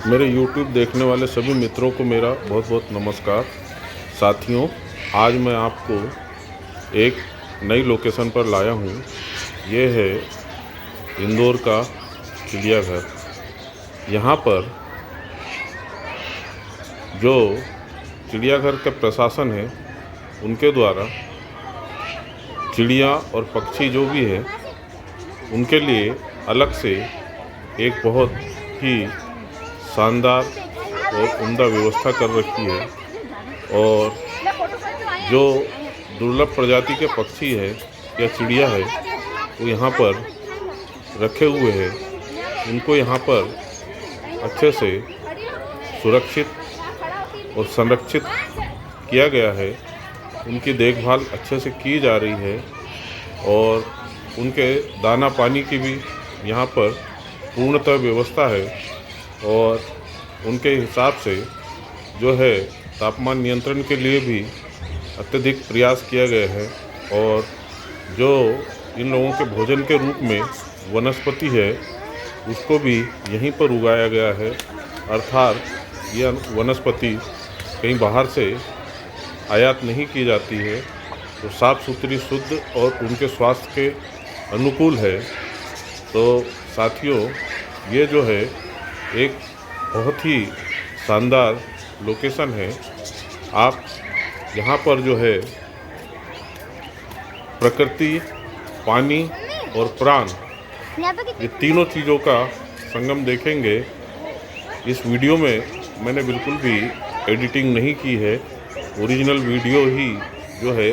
मेरे YouTube देखने वाले सभी मित्रों को मेरा बहुत बहुत नमस्कार। साथियों, आज मैं आपको एक नई लोकेशन पर लाया हूँ। ये है इंदौर का चिड़ियाघर। यहाँ पर जो चिड़ियाघर का प्रशासन है, उनके द्वारा चिड़िया और पक्षी जो भी है, उनके लिए अलग से एक बहुत ही शानदार और उम्दा व्यवस्था कर रखी है। और जो दुर्लभ प्रजाति के पक्षी है या चिड़िया है, वो यहाँ पर रखे हुए हैं। उनको यहाँ पर अच्छे से सुरक्षित और संरक्षित किया गया है। उनकी देखभाल अच्छे से की जा रही है और उनके दाना पानी की भी यहाँ पर पूर्णतः व्यवस्था है। और उनके हिसाब से जो है तापमान नियंत्रण के लिए भी अत्यधिक प्रयास किया गया है। और जो इन लोगों के भोजन के रूप में वनस्पति है, उसको भी यहीं पर उगाया गया है। अर्थात यह वनस्पति कहीं बाहर से आयात नहीं की जाती है, तो साफ़ सुथरी, शुद्ध और उनके स्वास्थ्य के अनुकूल है। तो साथियों, ये जो है एक बहुत ही शानदार लोकेशन है। आप यहाँ पर जो है प्रकृति, पानी और प्राण, ये तीनों चीज़ों का संगम देखेंगे। इस वीडियो में मैंने बिल्कुल भी एडिटिंग नहीं की है। ओरिजिनल वीडियो ही जो है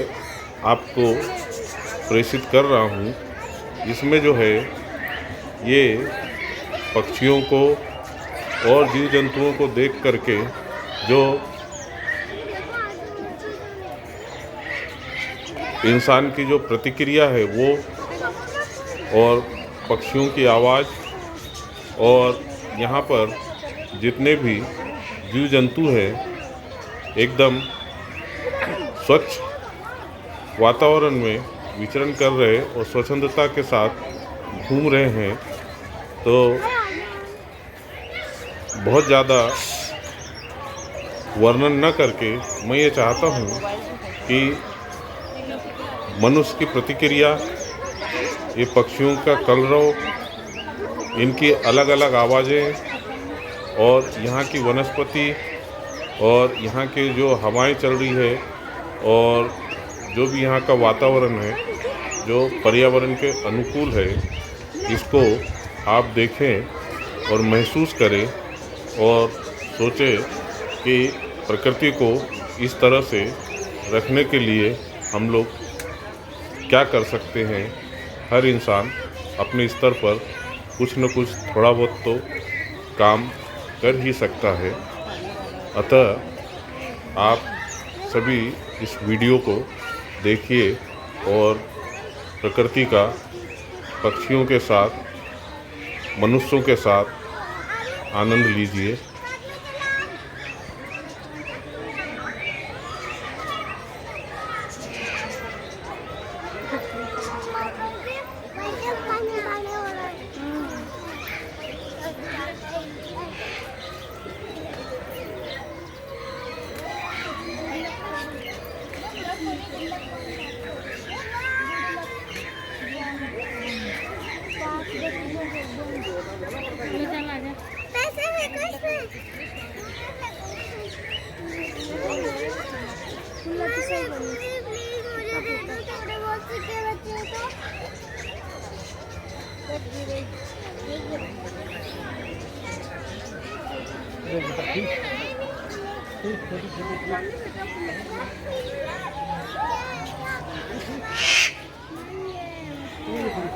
आपको प्रेषित कर रहा हूँ। इसमें जो है ये पक्षियों को और जीव जंतुओं को देख करके जो इंसान की जो प्रतिक्रिया है वो, और पक्षियों की आवाज़, और यहाँ पर जितने भी जीव जंतु हैं एकदम स्वच्छ वातावरण में विचरण कर रहे और स्वच्छंदता के साथ घूम रहे हैं। तो बहुत ज़्यादा वर्णन न करके मैं ये चाहता हूँ कि मनुष्य की प्रतिक्रिया, ये पक्षियों का कलरव, इनकी अलग अलग आवाज़ें, और यहाँ की वनस्पति, और यहाँ की जो हवाएं चल रही है, और जो भी यहाँ का वातावरण है जो पर्यावरण के अनुकूल है, इसको आप देखें और महसूस करें और सोचें कि प्रकृति को इस तरह से रखने के लिए हम लोग क्या कर सकते हैं। हर इंसान अपने स्तर पर कुछ न कुछ थोड़ा बहुत तो काम कर ही सकता है। अतः आप सभी इस वीडियो को देखिए और प्रकृति का पक्षियों के साथ, मनुष्यों के साथ आनंद लीजिए।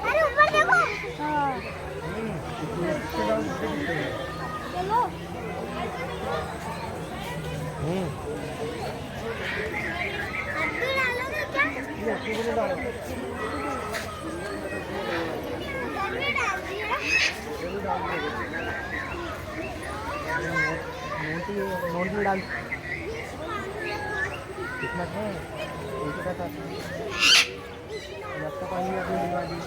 अरे ऊपर देखो। हाँ। चलो। अभी डालोगे क्या? अभी डाल दिया। डाल कितना है? एक का था। लगता पानी अपनी दिवा दी।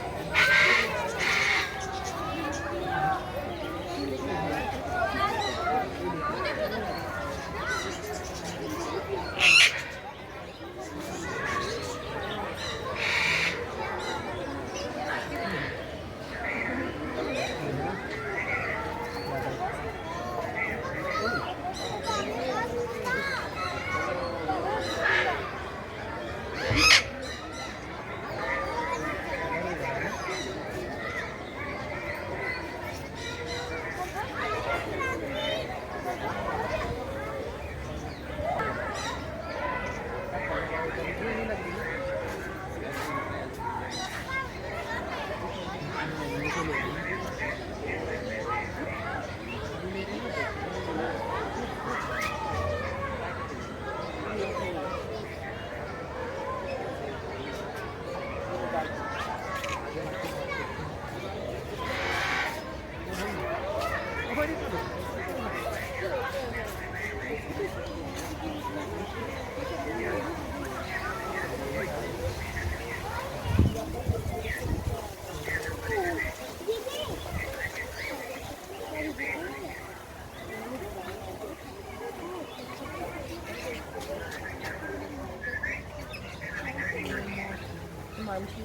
मानसी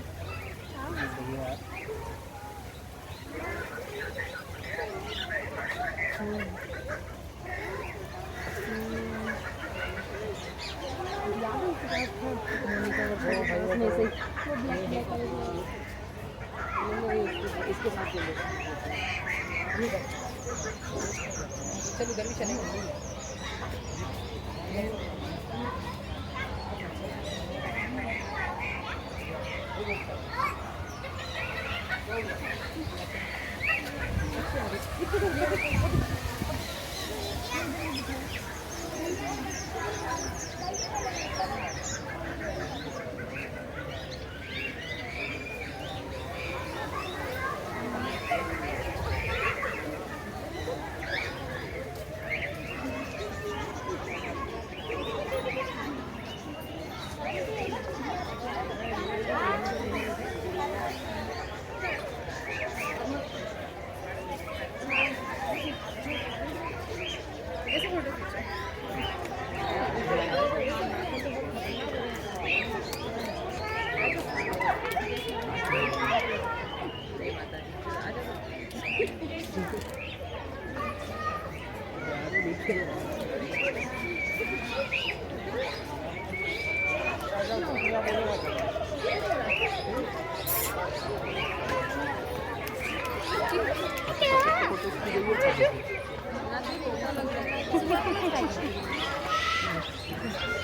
इसके साथ चलो उधर भी चलेंगे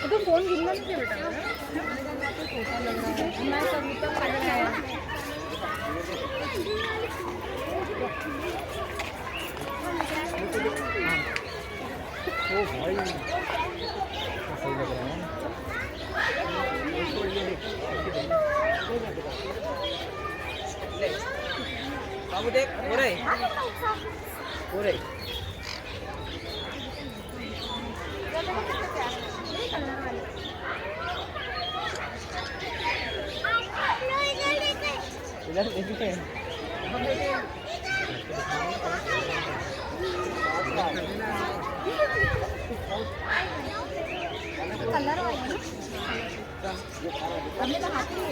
तो फोन गिरना नहीं बेटा मैं सब तो पानी आया ओ भाई सही लग रहा है अब देख हो रहा है हो रहा है इधर देखिए कलर वाला हमने तो हाथ ही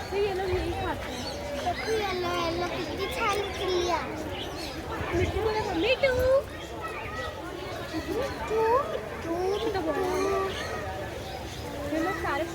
तो ये लोग यही खाते हैं येलो कितनी छान लिया मिट्टू बोला मिट्टू मिट्टू तो बोला ये लोग सारे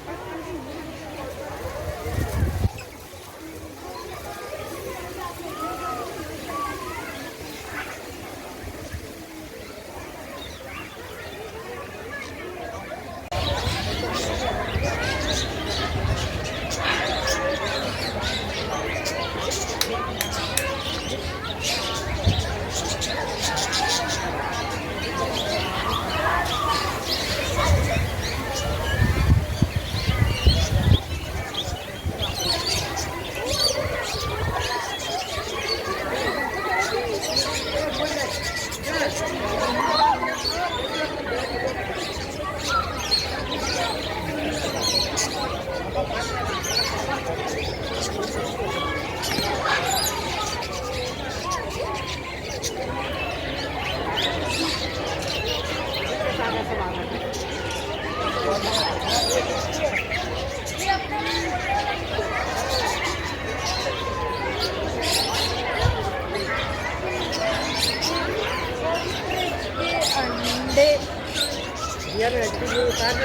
यार एक्चुअली उतार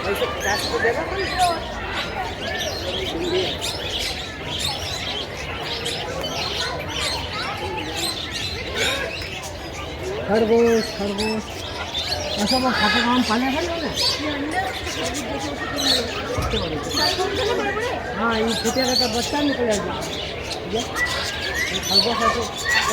ऐसे 50 को देगा खरगोश खरगोश ऐसा मैं खाते काम पाले है ना हाँ ये छोटे का बच्चा निकल जाएगा ये खरगोश है तो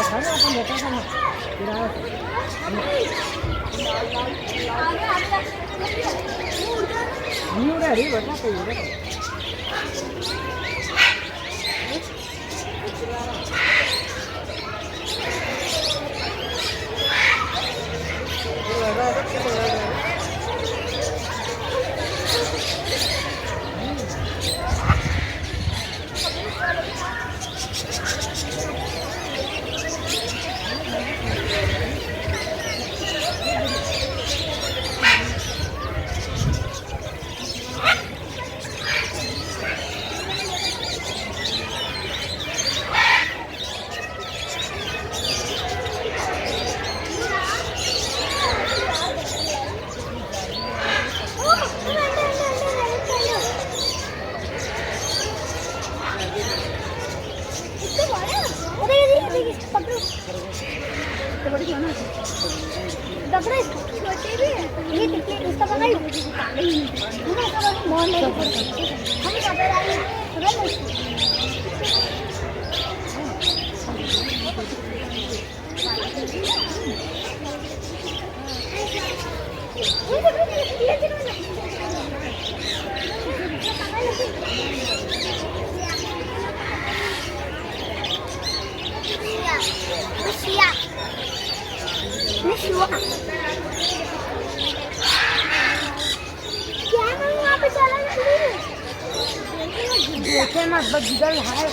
देखे ना बदल है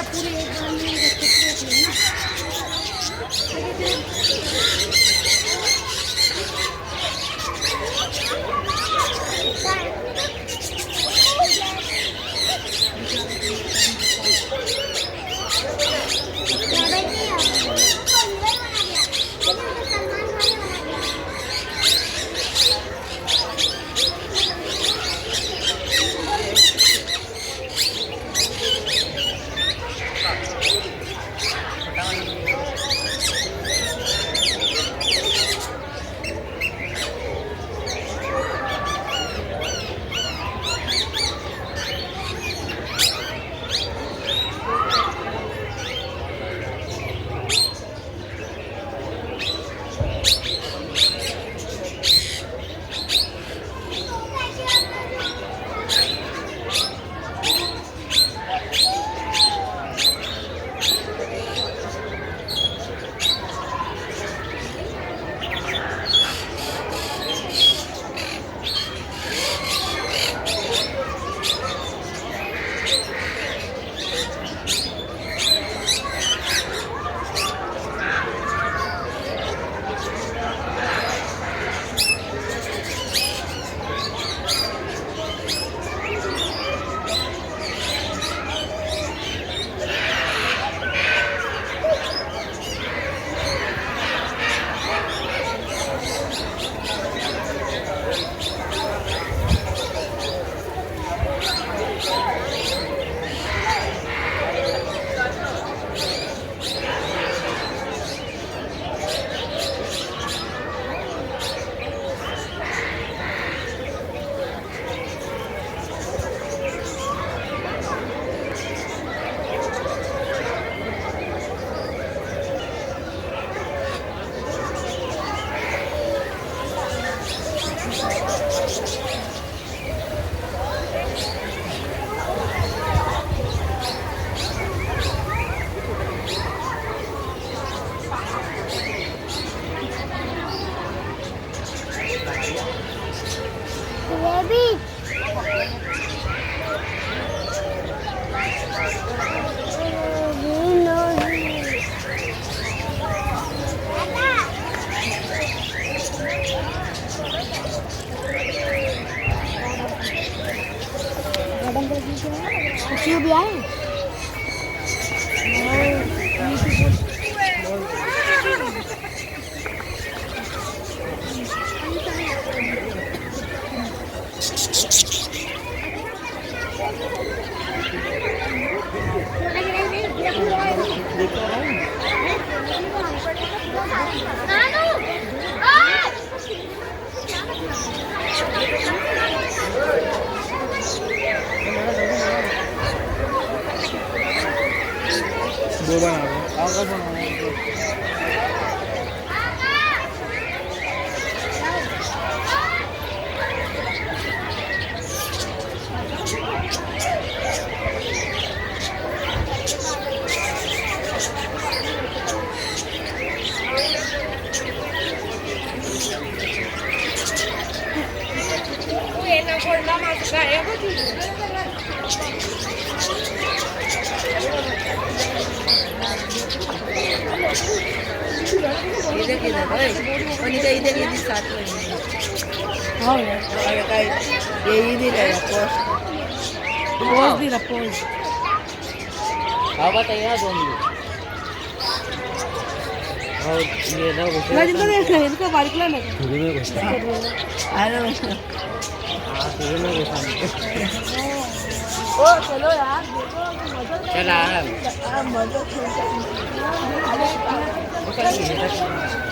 पूरी दो बना दो और का बनाओ इधर किधर भाई और इधर ये साथ में हाँ और ये इधर है पोस्ट पोज भी रखो हाँ बताइए दोन और ये ना ना जिनको देख रहे हैं इनको बारीक ला लगा शुरू में घुसा अरे हाँ शुरू में घुसा ओ चलो यार देखो मजा चला मजा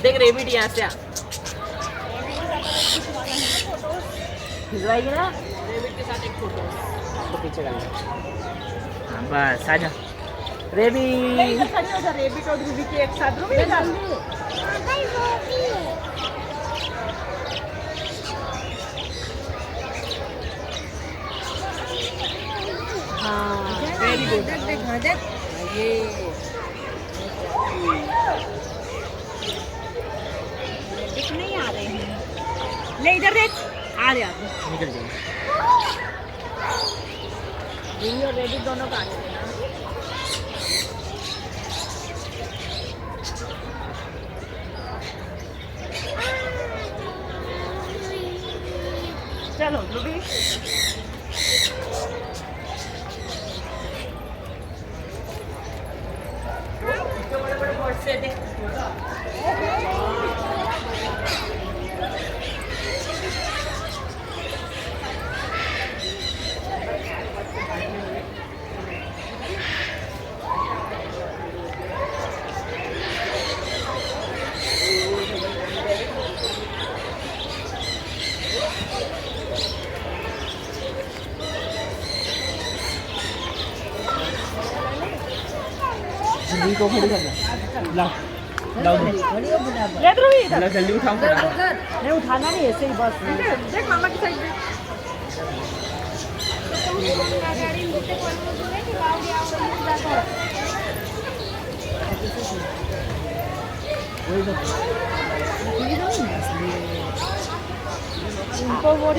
देख रेबिट यहाँ से खिलवाएगी ना रेबिट के साथ एक फोटो तो पीछे डालना बस आजा रेबिट रेबिट और रूबी के एक साथ रूबी डाल हाँ वेरी गुड देख ये देख नहीं आ रहे हैं ले इधर देख आ रहे हैं निकल जाए रिंग और रेबिट दोनों का आने देना चलो रूबी बड़े बड़े बोर्ड से देख जल्दी को खड़ी करना लाओ लाओ ले ध्रुवी इधर चलो जल्दी उठाओ नहीं उठाना नहीं ऐसे ही बस देख मामा की साइड उनको वो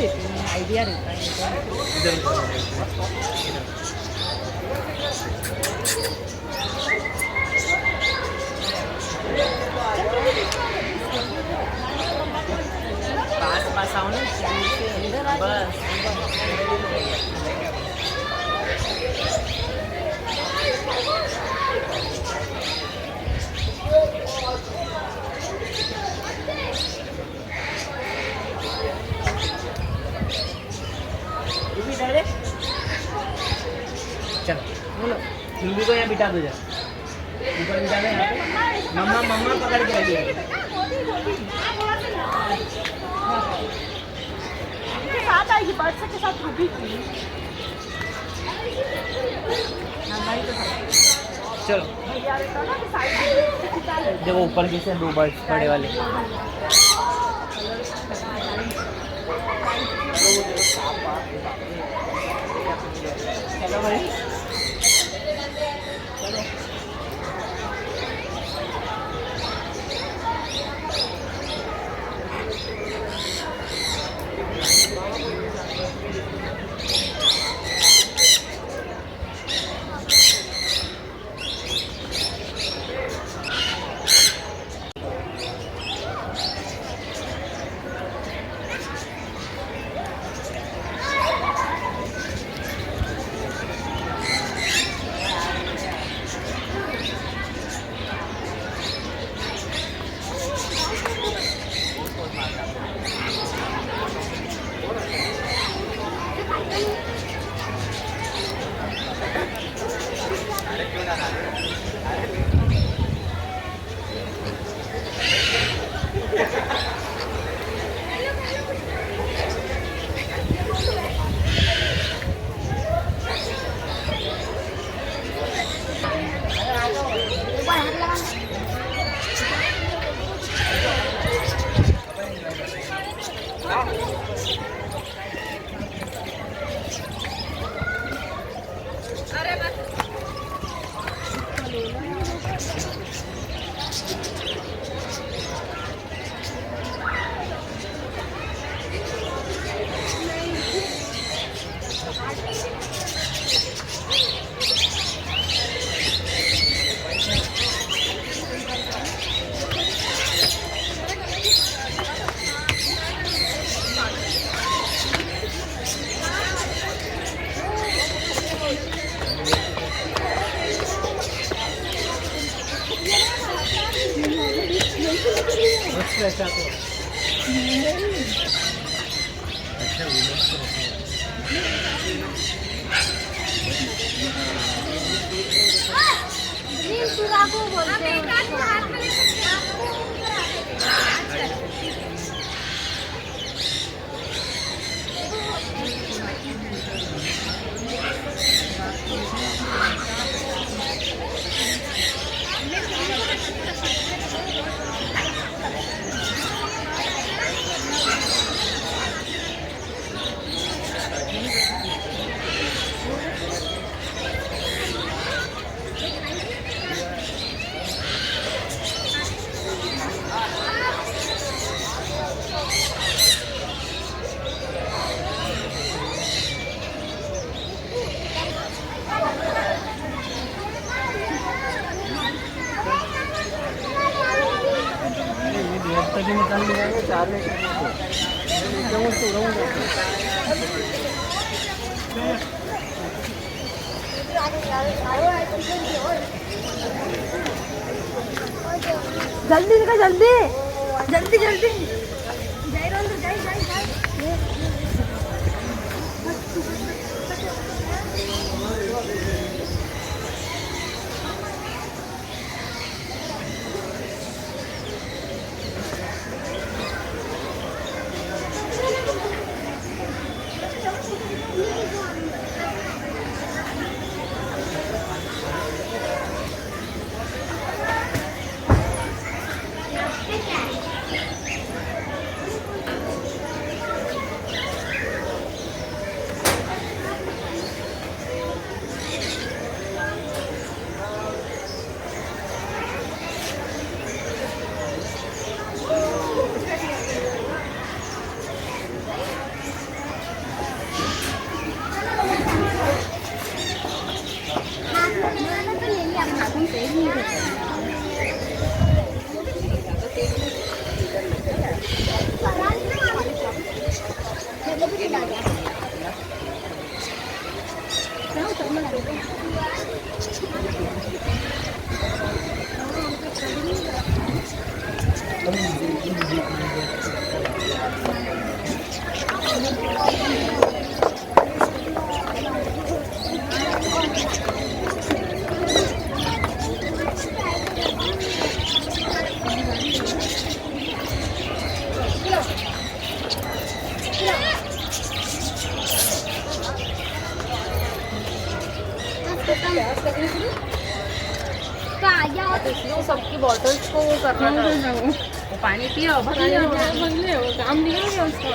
आइडिया रहता है बिठा तुझे ऊपर बिठा दे यहाँ पे। मम्मा मम्मा पकड़ के रखिए। के साथ आएगी, बर्ड्स के साथ रूबी की। हाँ, भाई तो था। चलो भैया रहता ना कि साइड में खिंचा ले। देखो ऊपर कैसे 2 बर्ड्स बड़े वाले। चलो भाई मस्त ऐसा तो बोलते निकाल लिया 4 में जल्दी निकल, जल्दी जल्दी जल्दी जाई रोल जाई जाई जाई। आया तो इसलिए सबकी बॉटल्स को वो करना था। वो पानी पिया बदले वो काम नहीं हो गया उसका।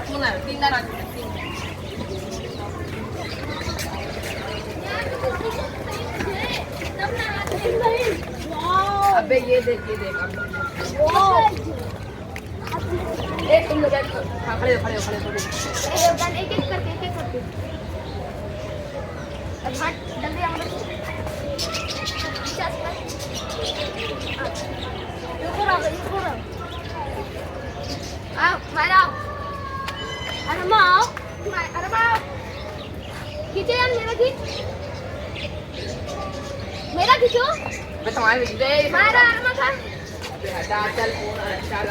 फोन आया 3 दिन अबे ये देख एक तुम लोग खड़े एक एक करके अब हट जल्दी हम लोग खींचे यार मेरा खींचो मैं तुम्हारे दे मारा अरमा का हटा चल फोन चल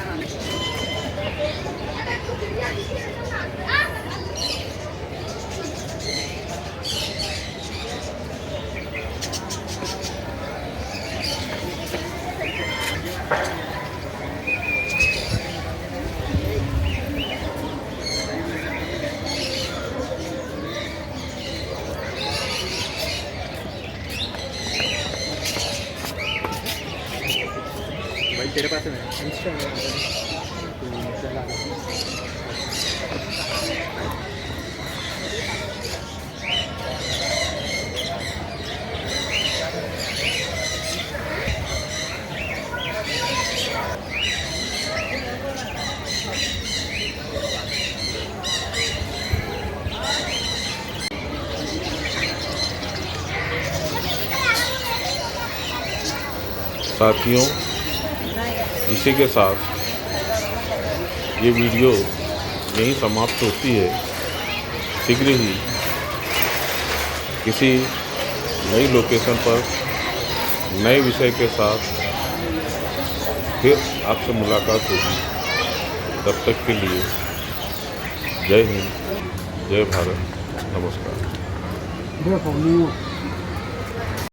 भाई तेरे पास है इंस्टा साथियों, इसी के साथ ये वीडियो यहीं समाप्त होती है। शीघ्र ही किसी नई लोकेशन पर नए विषय के साथ फिर आपसे मुलाकात होगी। तब तक के लिए जय हिंद, जय भारत, नमस्कार।